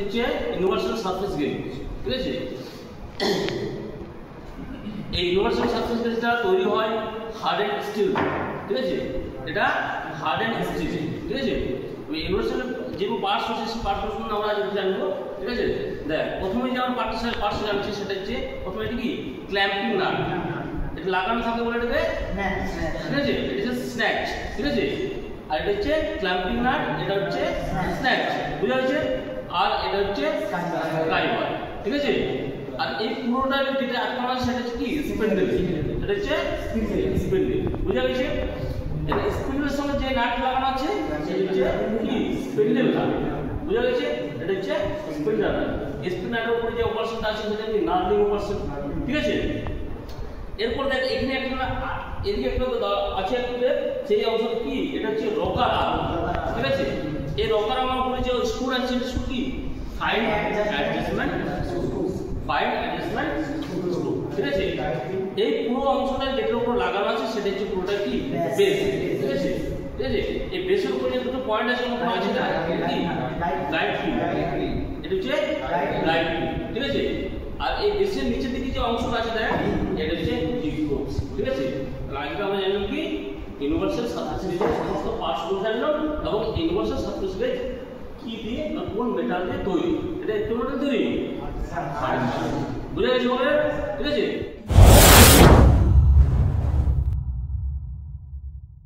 হচ্ছে universal surface gauge, ঠিক আছে। এই ইউনিভার্সাল সারফেস গেজটা তৈরি হয় হার্ডেন্ড স্টিল, ঠিক আছে। এটা হার্ডেন্ড স্টিল, ঠিক আছে। ইউনিভার্সাল যে পার্টস হচ্ছে সেই পার্টস আমরা জানবো, ঠিক আছে। দেখ প্রথমে যে আমরা পার্টস জানছি সেটা হচ্ছে প্রথমে এটা কি ক্ল্যাম্পিং নাট, এটা লাগানো থাকে বলে এটাকে ঠিক আছে, এটা হচ্ছে স্ন্যাচ, ঠিক আছে। আর এটা হচ্ছে ক্ল্যাম্পিং নাট, এটা হচ্ছে স্ন্যাচ, বুঝা গেছে। আর এটা হচ্ছে গাইবার, ঠিক আছে। আর এই পুরোটা যেটা আটকানো আছে সেটা হচ্ছে কি স্পিন্ডেল, এটা হচ্ছে স্পিন্ডেল, বুঝা গেছে। এটা স্পিন্ডেলের সঙ্গে যে নাট লাগানো আছে সেটা হচ্ছে কি স্পিন্ডেল নাট, বুঝা গেছে। এটা হচ্ছে স্পিন্ডেল নাট। স্পিন্ডেলের উপরে যে অপারেশনটা আছে সেটা কি নার্লিং অপারেশন, ঠিক আছে। এরপর দেখ এখানে একটা এদিকে একটা আছে একটা সেই অংশটা কি এটা হচ্ছে রকার আর্ম, ঠিক আছে। এই রকার আর্মের উপরে যে স্ক্রু আছে সেটা স্ক্রু কি ফাইন অ্যাডজাস্টমেন্ট স্ক্রু, ঠিক আছে। এই পুরো অংশটা যেটার উপর লাগানো আছে সেটা হচ্ছে পুরোটা কি বেস, ঠিক আছে, ঠিক আছে। এই বেসের উপরে যে দুটো পয়েন্ট আছে ওটা আছে কি গাইড ফিন, এটা হচ্ছে গাইড ফিন, ঠিক আছে। আর এই বেসের নিচের দিকে যে অংশটা আছে দেখ এটা হচ্ছে জিগবোক্স, ঠিক আছে। আজকে আমরা জানলাম কি ইউনিভার্সাল সারফেস গেজের সমস্ত পার্টস গুলো জানলাম এবং ইউনিভার্সাল সারফেস গেজ কি দিয়ে না কোন মেটাল দিয়ে তৈরি, এটা একটু মেটাল তৈরি বুঝা গেছে বলে, ঠিক আছে।